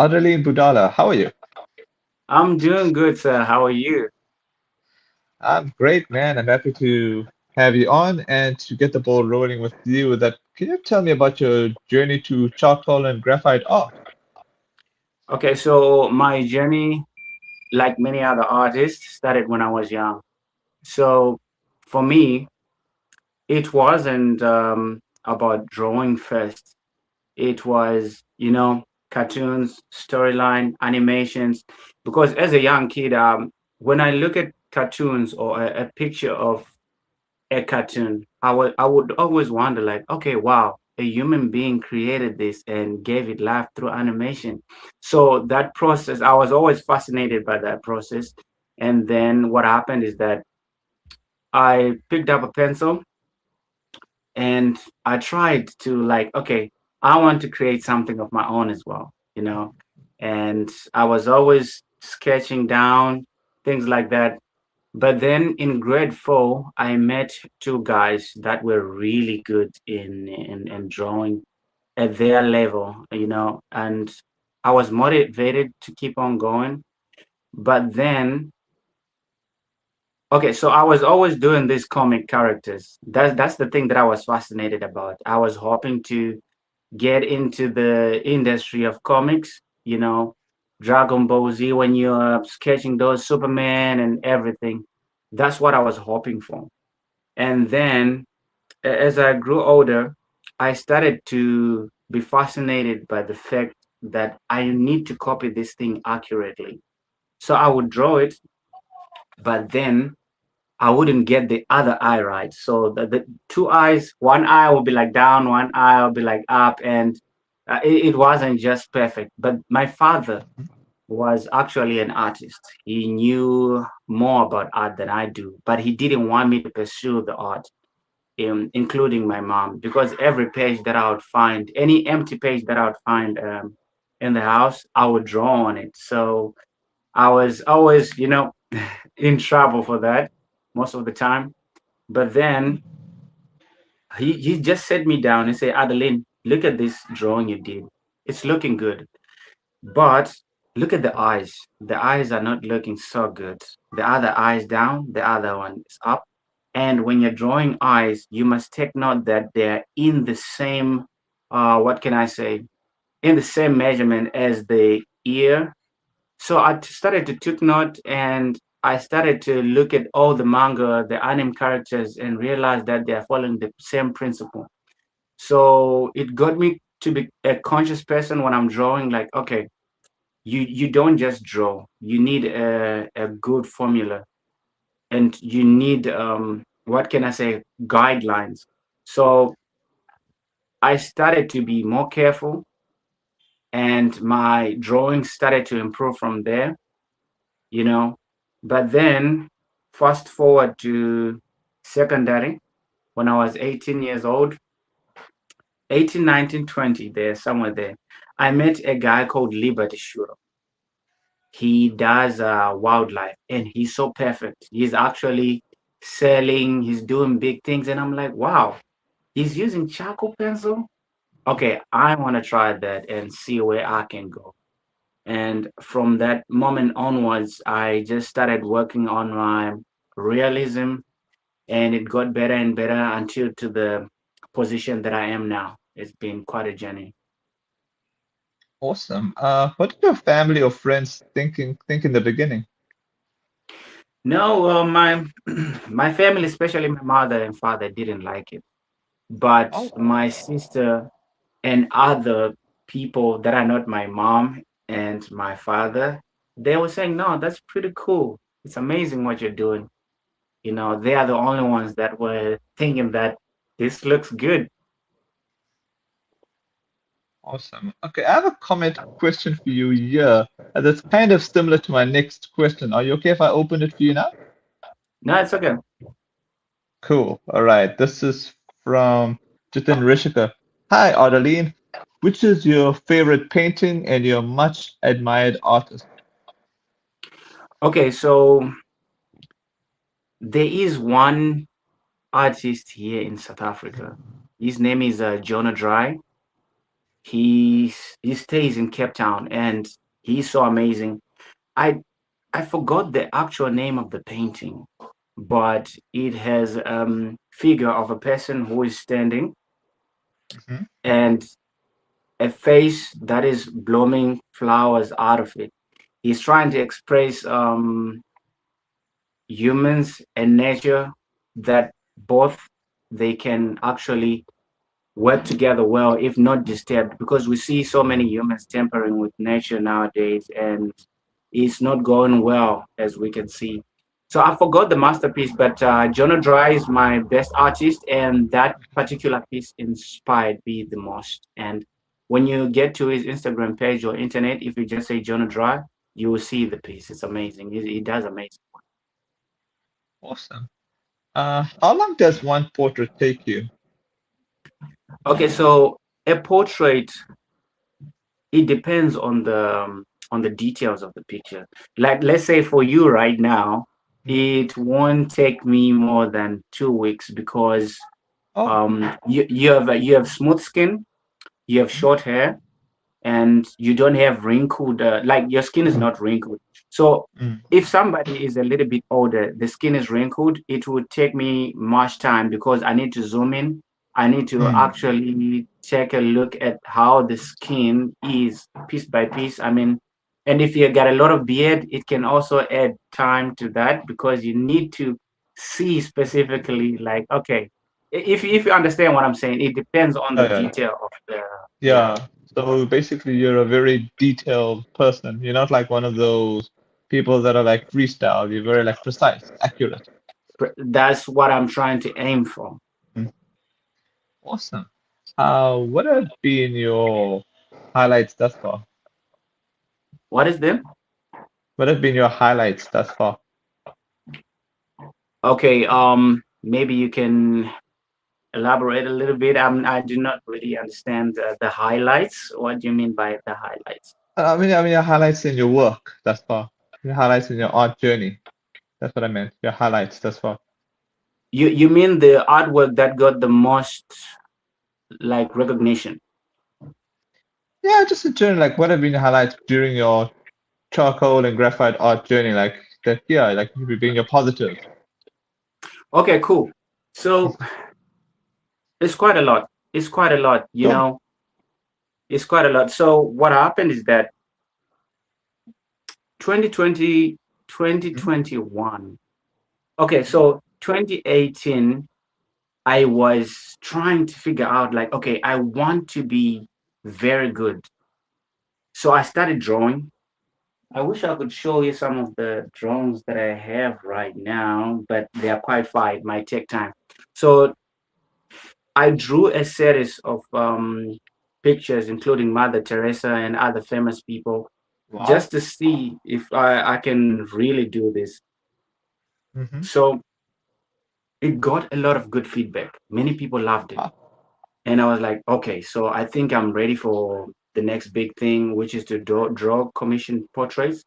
Adalene Budala, how are you? I'm doing good, sir. How are you? I'm great, man. I'm happy to have you on and to get the ball rolling with you. That can you tell me about your journey to charcoal and graphite art? Okay, so my journey, like many other artists, started when I was young. So for me, it wasn't about drawing first. It was, cartoons, storyline, animations. Because as a young kid, when I look at cartoons or a picture of a cartoon, I would always wonder like, okay, wow, a human being created this and gave it life through animation. So that process, I was always fascinated by that process. And then what happened is that I picked up a pencil and I tried to like, okay, I want to create something of my own as well, And I was always sketching down things like that. But then in grade four, I met two guys that were really good in drawing at their level, and I was motivated to keep on going. But then, okay, so I was always doing these comic characters. That's the thing that I was fascinated about. I was hoping to get into the industry of comics, Dragon Ball Z when you're sketching those Superman and everything. That's what I was hoping for. And then as I grew older, I started to be fascinated by the fact that I need to copy this thing accurately. So I would draw it, but then I wouldn't get the other eye right. So the two eyes, one eye will be like down, one eye will be like up, and it wasn't just perfect. But my father was actually an artist. He knew more about art than I do, but he didn't want me to pursue the art, including my mom, because every page that I would find, any empty page that I would find in the house, I would draw on it. So I was always, in trouble for that most of the time. But then he just set me down and said, Adeline, look at this drawing you did. It's looking good. But look at the eyes. The eyes are not looking so good. The other eye is down, the other one is up. And when you're drawing eyes, you must take note that they're in the same, what can I say, in the same measurement as the ear. So I started to take note and I started to look at all the manga, the anime characters, and realize that they are following the same principle. So it got me to be a conscious person when I'm drawing, like, okay, you don't just draw. You need a good formula and you need what can I say, guidelines. So I started to be more careful and my drawing started to improve from there, you know. But then fast forward to secondary when I was 18 years old, 18, 19, 20, there, somewhere there. I met a guy called Liberty Shooter. He does wildlife and he's so perfect. He's actually selling, he's doing big things. And I'm like, wow, he's using charcoal pencil. Okay, I want to try that and see where I can go. And from that moment onwards, I just started working on my realism and it got better and better until to the position that I am now. It's been quite a journey. Awesome. What did your family or friends think in the beginning? No, my my family, especially my mother and father, didn't like it. But Oh, my sister and other people that are not my mom and my father, they were saying, no, that's pretty cool. It's amazing what you're doing. They are the only ones that were thinking that this looks good. awesome. Okay, I have a comment question for you here that's kind of similar to my next question. Are you okay if I open it for you now? No, it's okay. Cool. All right. This is from Jitin Rishika. Hi, Adeline. Which is your favorite painting and your much admired artist? Okay, so there is one artist here in South Africa. His name is Jonah Dry. He stays in Cape Town, and he's so amazing. I I forgot the actual name of the painting, but it has figure of a person who is standing Hmm. and a face that is blooming flowers out of it. He's trying to express humans and nature, that both they can actually work together well if not disturbed, because we see so many humans tampering with nature nowadays, and it's not going well, as we can see. So I forgot the masterpiece, but Jonah Dry is my best artist, and that particular piece inspired me the most. And when you get to his Instagram page or internet, if you just say Jonah Dry, you will see the piece. It's amazing. He does amazing. Awesome. How long does one portrait take you? Okay, so a portrait, it depends on the details of the picture. Like, let's say for you right now, Mhm. it won't take me more than 2 weeks, because Oh, you have smooth skin, you have mhm. short hair, and you don't have wrinkled, like your skin is not wrinkled. So Mm, if somebody is a little bit older, the skin is wrinkled, it would take me much time, because I need to zoom in. I need to mm. actually take a look at how the skin is piece by piece. I mean, and if you got a lot of beard, it can also add time to that, because you need to see specifically, like, okay, if you understand what I'm saying, it depends on the Yeah, yeah, detail of the, yeah. yeah. So basically, you're a very detailed person. You're not like one of those people that are like freestyle. You're very like precise, accurate. That's what I'm trying to aim for. Mm. Awesome. What have been your highlights thus far? What is them? What have been your highlights thus far? Okay, maybe you can elaborate a little bit. I do not really understand the highlights. What do you mean by the highlights? I mean your highlights in your work thus far. Your highlights in your art journey. That's what I meant. Your highlights thus far. You mean the artwork that got the most, like, recognition? Yeah, just in general, like what have been your highlights during your charcoal and graphite art journey? Like that, yeah, like maybe being your positives. Okay, cool. So it's quite a lot. It's quite a lot, Sure. it's quite a lot. So what happened is that 2020, Mhm. 2021. Okay, so 2018, I was trying to figure out, like, okay, I want to be very good. So I started drawing. I wish I could show you some of the drawings that I have right now, but they are quite fine. It might take time. So I drew a series of pictures, including Mother Teresa and other famous people, Wow. just to see if I can really do this. Mm-hmm. So it got a lot of good feedback. Many people loved it. Wow. And I was like, okay, so I think I'm ready for the next big thing, which is to draw commission portraits,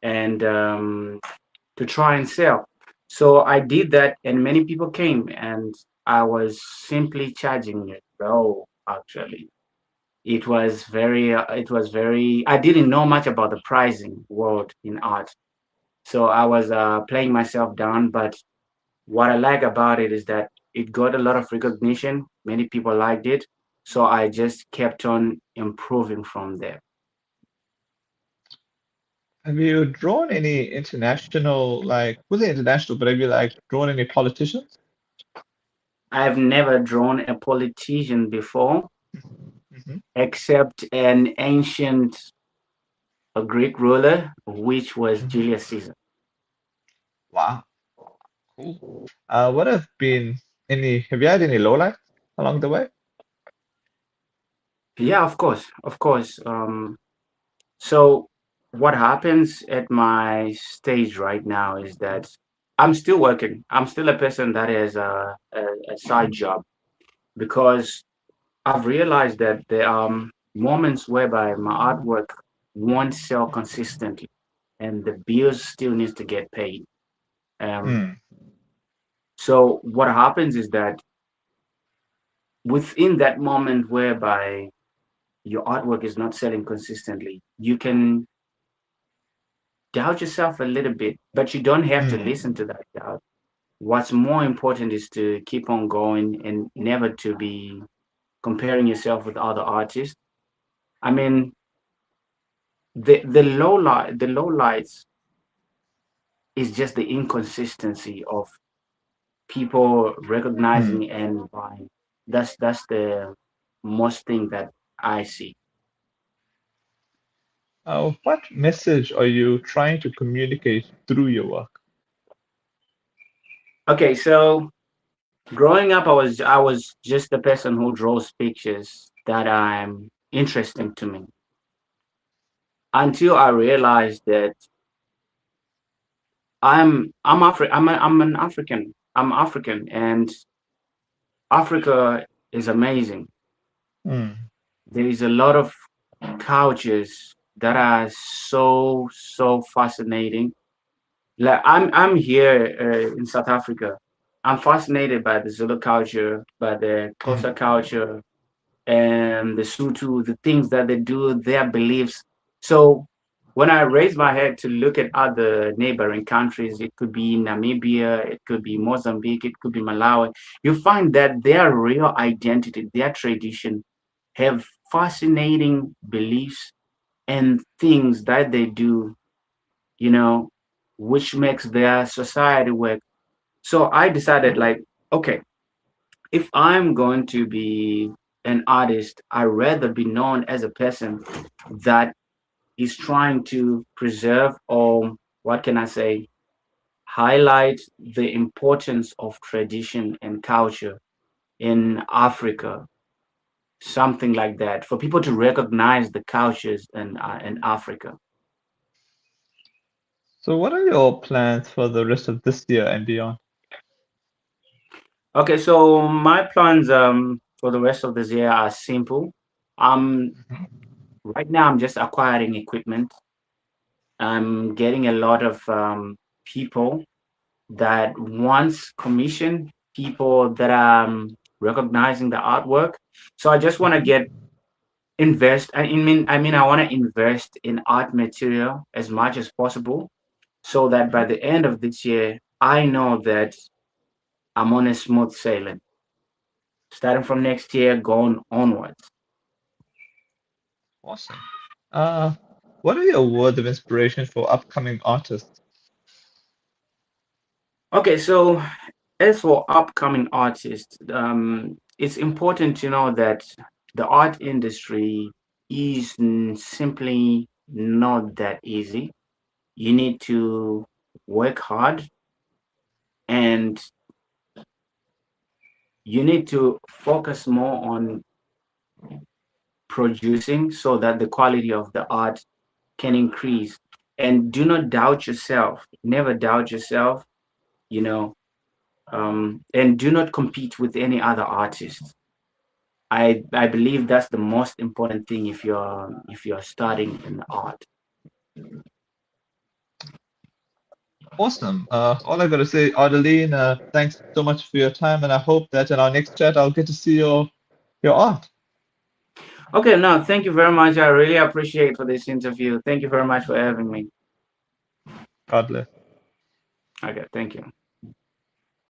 and to try and sell. So I did that, and many people came, and I was simply charging it low. Actually, it was very. I didn't know much about the pricing world in art, so I was playing myself down. But what I like about it is that it got a lot of recognition. Many people liked it. So I just kept on improving from there. Have you drawn any international, like, wasn't international, but have you like drawn any politicians? I've never drawn a politician before, Hmm. except an ancient Greek ruler, which was Hmm. Julius Caesar. Wow. Cool. What have been have you had any lowlights along the way? Yeah, of course, of course. So what happens at my stage right now is that I'm still working. I'm still a person that has a side job, because I've realized that there are moments whereby my artwork won't sell consistently, and the bills still needs to get paid. Um, Mm. so what happens is that within that moment whereby your artwork is not selling consistently, you can doubt yourself a little bit, but you don't have to Mm. listen to that doubt. What's more important is to keep on going and never to be comparing yourself with other artists. I mean, the low lights is just the inconsistency of people Mm. recognizing and buying. That's the most thing that I see. What message are you trying to communicate through your work? Okay, so growing up, I was just the person who draws pictures that I'm interesting to me until I realized that I'm an African. I'm African, and Africa is amazing. Mm. There is a lot of cultures that are so fascinating. Like I'm here in South Africa. I'm fascinated by the Zulu culture, by the Mm. Xhosa culture, and the Sutu, the things that they do, their beliefs. So when I raise my head to look at other neighboring countries, it could be Namibia, it could be Mozambique, it could be Malawi, you find that their real identity, their tradition, have fascinating beliefs and things that they do, you know, which makes their society work. So I decided, like, okay, if I'm going to be an artist, I'd rather be known as a person that is trying to preserve, or what can I say, highlight the importance of tradition and culture in Africa, something like that, for people to recognize the cultures in Africa. So, what are your plans for the rest of this year and beyond? Okay, so my plans for the rest of this year are simple. Um, right now I'm just acquiring equipment. I'm getting a lot of people that wants commission, people that are recognizing the artwork. So I just want to Mhm. get invest. I mean, I want to invest in art material as much as possible, so that by Mhm. the end of this year, I know that I'm on a smooth sailing. Starting from next year, going onwards. Awesome. Uh, what are your words of inspiration for upcoming artists? Okay, so as for upcoming artists, it's important to know that the art industry is simply not that easy. You need to work hard, and you need to focus more on producing so that the quality of the art can increase. And do not doubt yourself. Never doubt yourself, you know, and do not compete with any other artist. I believe that's the most important thing if you're starting in art. Awesome. All I gotta say, Adeline, thanks so much for your time, and I hope that in our next chat I'll get to see your art. Okay, no, thank you very much. I really appreciate for this interview. Thank you very much for having me. God bless. Okay, thank you.